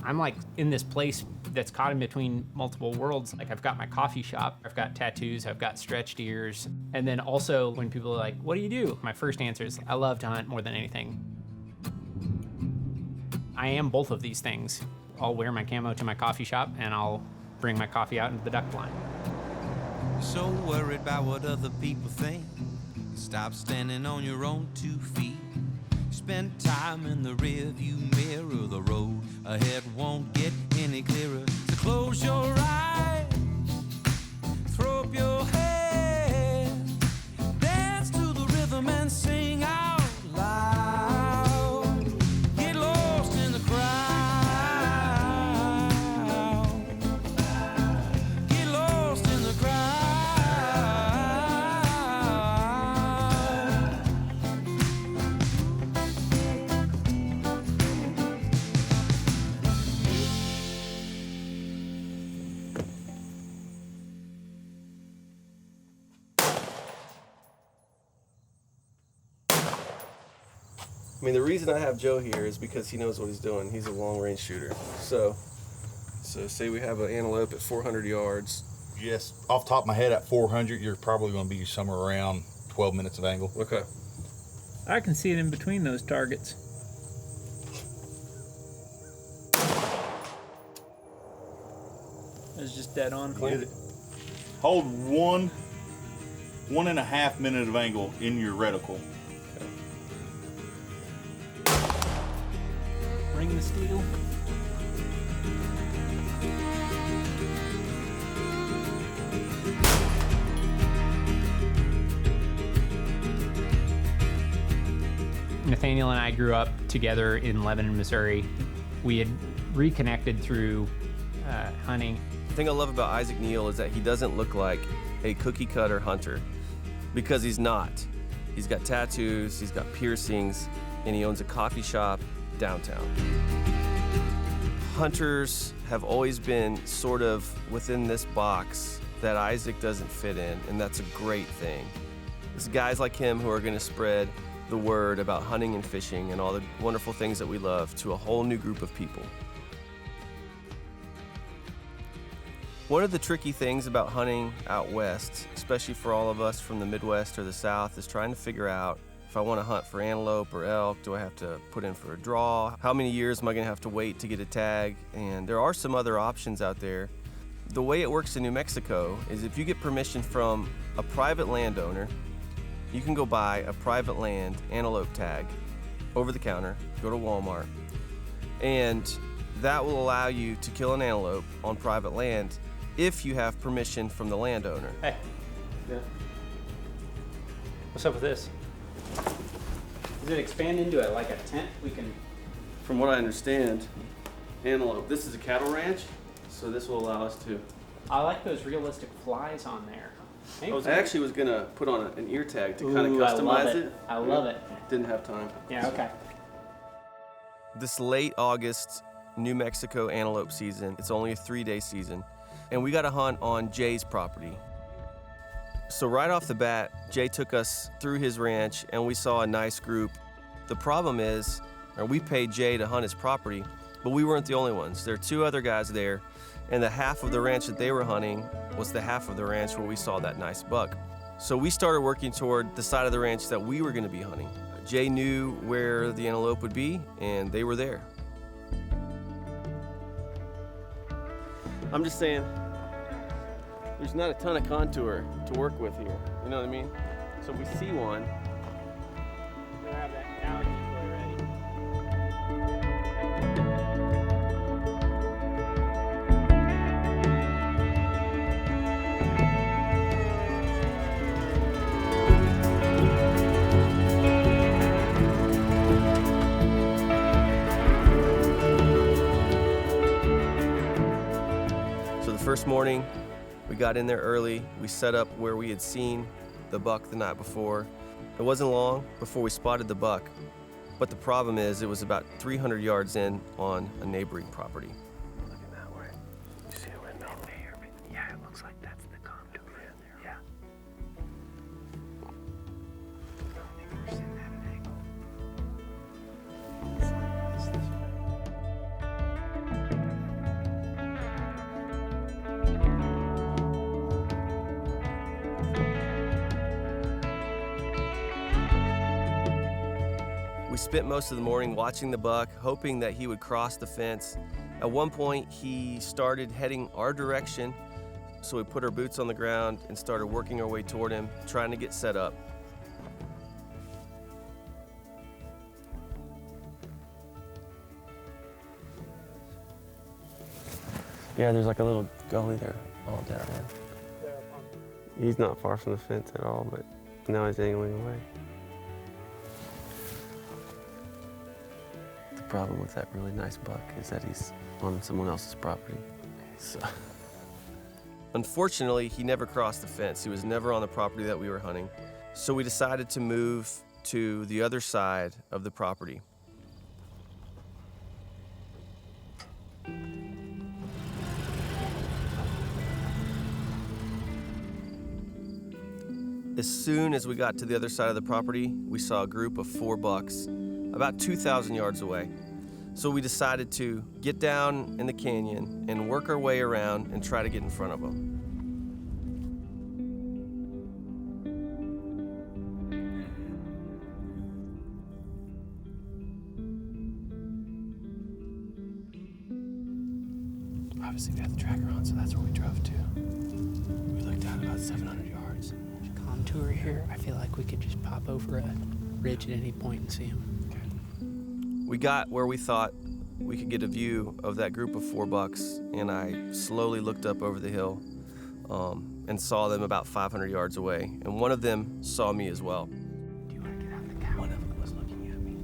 I'm like in this place that's caught in between multiple worlds. Like I've got my coffee shop, I've got tattoos, I've got stretched ears. And then also when people are like, what do you do? My first answer is I love to hunt more than anything. I am both of these things. I'll wear my camo to my coffee shop and I'll bring my coffee out into the duck blind. So worried about what other people think. Stop standing on your own 2 feet. Spend time in the rearview mirror. The road ahead won't get any clearer. So close your eyes, throw up your head, dance to the rhythm and sing out loud. Get lost in the crowd. Get lost in the crowd. I mean, the reason I have Joe here is because he knows what he's doing. He's a long-range shooter. So say we have an antelope at 400 yards. Yes, off the top of my head, at 400, you're probably going to be somewhere around 12 minutes of angle. Okay. I can see it in between those targets. It's just dead on. Get it. Hold 1.5 minute of angle in your reticle. Ring the steel. Nathaniel and I grew up together in Lebanon, Missouri. We had reconnected through hunting. The thing I love about Isaac Neal is that he doesn't look like a cookie cutter hunter, because he's not. He's got tattoos, he's got piercings, and he owns a coffee shop downtown. Hunters have always been sort of within this box that Isaac doesn't fit in, and that's a great thing. It's guys like him who are going to spread the word about hunting and fishing and all the wonderful things that we love to a whole new group of people. One of the tricky things about hunting out west, especially for all of us from the Midwest or the South, is trying to figure out if I want to hunt for antelope or elk, do I have to put in for a draw? How many years am I going to have to wait to get a tag? And there are some other options out there. The way it works in New Mexico is if you get permission from a private landowner, you can go buy a private land antelope tag over the counter, go to Walmart, and that will allow you to kill an antelope on private land if you have permission from the landowner. Hey. Yeah. What's up with this? Does it expand into like a tent? We can. From what I understand, antelope, this is a cattle ranch, so this will allow us to. I like those realistic flies on there. I actually was gonna put on an ear tag to kind of customize it. I love it. Didn't have time. Yeah, okay. This late August New Mexico antelope season, it's only a 3-day season, and we got to hunt on Jay's property. So right off the bat, Jay took us through his ranch and we saw a nice group. The problem is, we paid Jay to hunt his property, but we weren't the only ones. There are 2 other guys there, and the half of the ranch that they were hunting was the half of the ranch where we saw that nice buck. So we started working toward the side of the ranch that we were going to be hunting. Jay knew where the antelope would be, and they were there. I'm just saying, there's not a ton of contour to work with here. You know what I mean? So if we see one, We'll have that now ready. so the first morning, we got in there early. We set up where we had seen the buck the night before. It wasn't long before we spotted the buck, but the problem is it was about 300 yards in on a neighboring property. Looking that way. You see a window? Yeah, it looks like that's the contour in there. Yeah. We're sitting at an angle. spent most of the morning watching the buck, hoping that he would cross the fence. At one point, he started heading our direction, so we put our boots on the ground and started working our way toward him, trying to get set up. Yeah, there's like a little gully there all down there. He's not far from the fence at all, but now he's angling away. The problem with that really nice buck is that he's on someone else's property. So. Unfortunately, he never crossed the fence. He was never on the property that we were hunting. So we decided to move to the other side of the property. As soon as we got to the other side of the property, we saw a group of 4 bucks about 2,000 yards away. So we decided to get down in the canyon and work our way around and try to get in front of them. Obviously, we had the tracker on, so that's where we drove to. We looked down about 700 yards. Contour here, I feel like we could just pop over a ridge at any point and see him. We got where we thought we could get a view of that group of 4 bucks, and I slowly looked up over the hill and saw them about 500 yards away. And one of them saw me as well. Do you want to get out the cow? One of them was looking at me.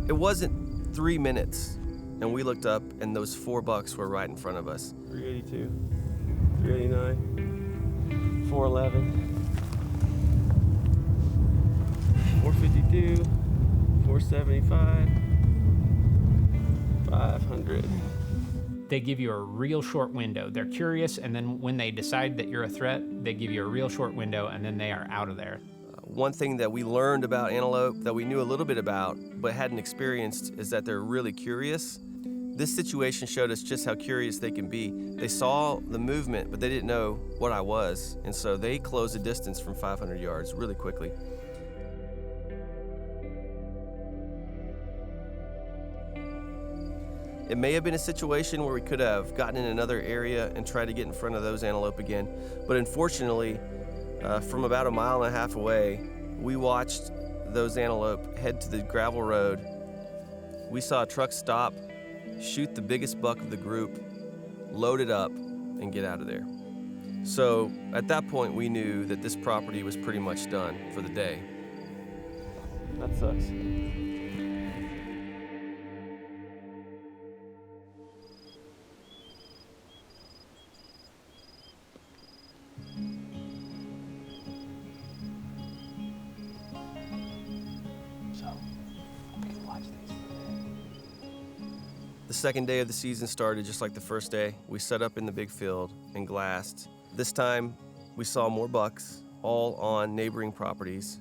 It wasn't 3 minutes, and we looked up, and those 4 bucks were right in front of us. 382, 389, 411, 452, 475, 500. They give you a real short window. They're curious, and then when they decide that you're a threat, they give you a real short window, and then they are out of there. One thing that we learned about antelope that we knew a little bit about but hadn't experienced is that they're really curious. This situation showed us just how curious they can be. They saw the movement, but they didn't know what I was, and so they closed the distance from 500 yards really quickly. It may have been a situation where we could have gotten in another area and tried to get in front of those antelope again, but unfortunately, from about 1.5 miles away, we watched those antelope head to the gravel road. We saw a truck stop, shoot the biggest buck of the group, load it up, and get out of there. So at that point, we knew that this property was pretty much done for the day. That sucks. The second day of the season started just like the first day. We set up in the big field and glassed. This time, we saw more bucks, all on neighboring properties.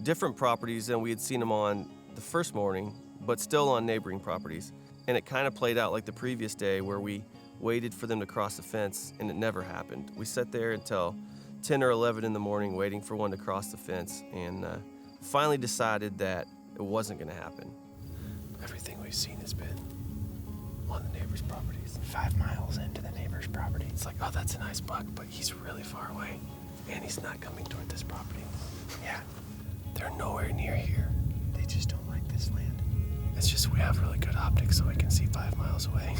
Different properties than we had seen them on the first morning, but still on neighboring properties. And it kind of played out like the previous day where we waited for them to cross the fence, and it never happened. We sat there until 10 or 11 in the morning waiting for one to cross the fence, and finally decided that it wasn't going to happen. Everything we've seen has been on the neighbor's properties. 5 miles into the neighbor's property. It's like, oh, that's a nice buck, but he's really far away. And he's not coming toward this property. Yeah, they're nowhere near here. They just don't like this land. It's just we have really good optics so we can see 5 miles away.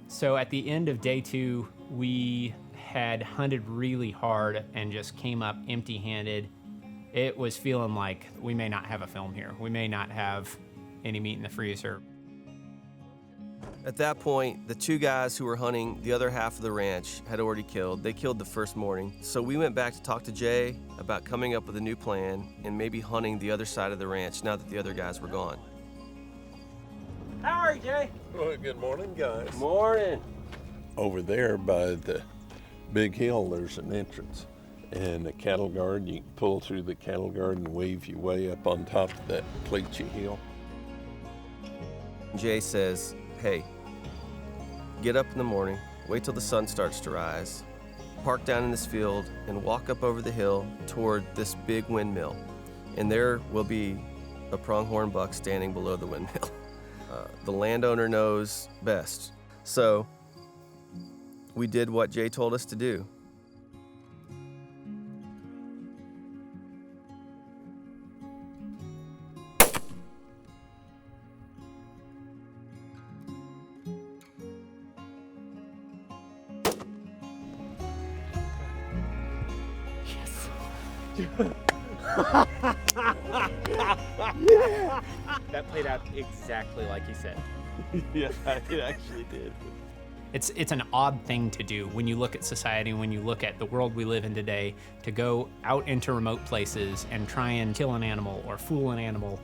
So at the end of day 2, we had hunted really hard and just came up empty-handed. It was feeling like we may not have a film here. We may not have any meat in the freezer. At that point, the 2 guys who were hunting the other half of the ranch had already killed. They killed the first morning. So we went back to talk to Jay about coming up with a new plan and maybe hunting the other side of the ranch now that the other guys were gone. How are you, Jay? Well, good morning, guys. Morning. Over there by the big hill, there's an entrance. And the cattle guard, you can pull through the cattle guard and wave your way up on top of that Pleachy hill. Jay says, hey, get up in the morning, wait till the sun starts to rise, park down in this field and walk up over the hill toward this big windmill. And there will be a pronghorn buck standing below the windmill. The landowner knows best. So we did what Jay told us to do. That played out exactly like he said. Yeah, it actually did. It's an odd thing to do when you look at society, when you look at the world we live in today, to go out into remote places and try and kill an animal or fool an animal.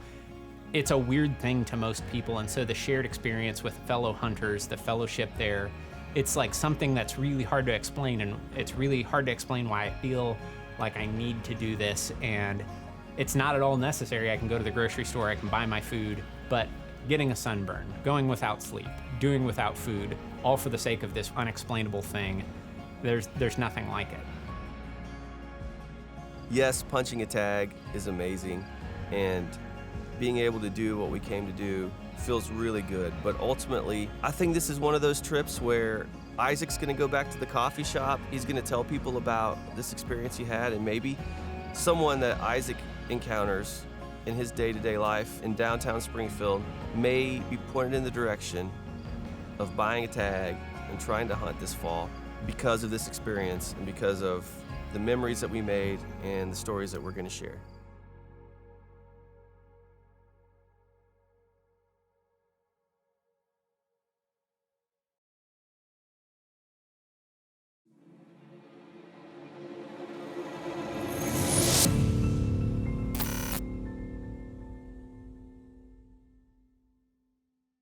It's a weird thing to most people, and so the shared experience with fellow hunters, the fellowship there, it's like something that's really hard to explain, and it's really hard to explain why I feel like I need to do this, and it's not at all necessary. I can go to the grocery store, I can buy my food, but getting a sunburn, going without sleep, doing without food, all for the sake of this unexplainable thing, there's nothing like it. Yes, punching a tag is amazing, and being able to do what we came to do feels really good. But ultimately, I think this is one of those trips where Isaac's gonna go back to the coffee shop. He's gonna tell people about this experience he had, and maybe someone that Isaac encounters in his day-to-day life in downtown Springfield may be pointed in the direction of buying a tag and trying to hunt this fall because of this experience and because of the memories that we made and the stories that we're gonna share.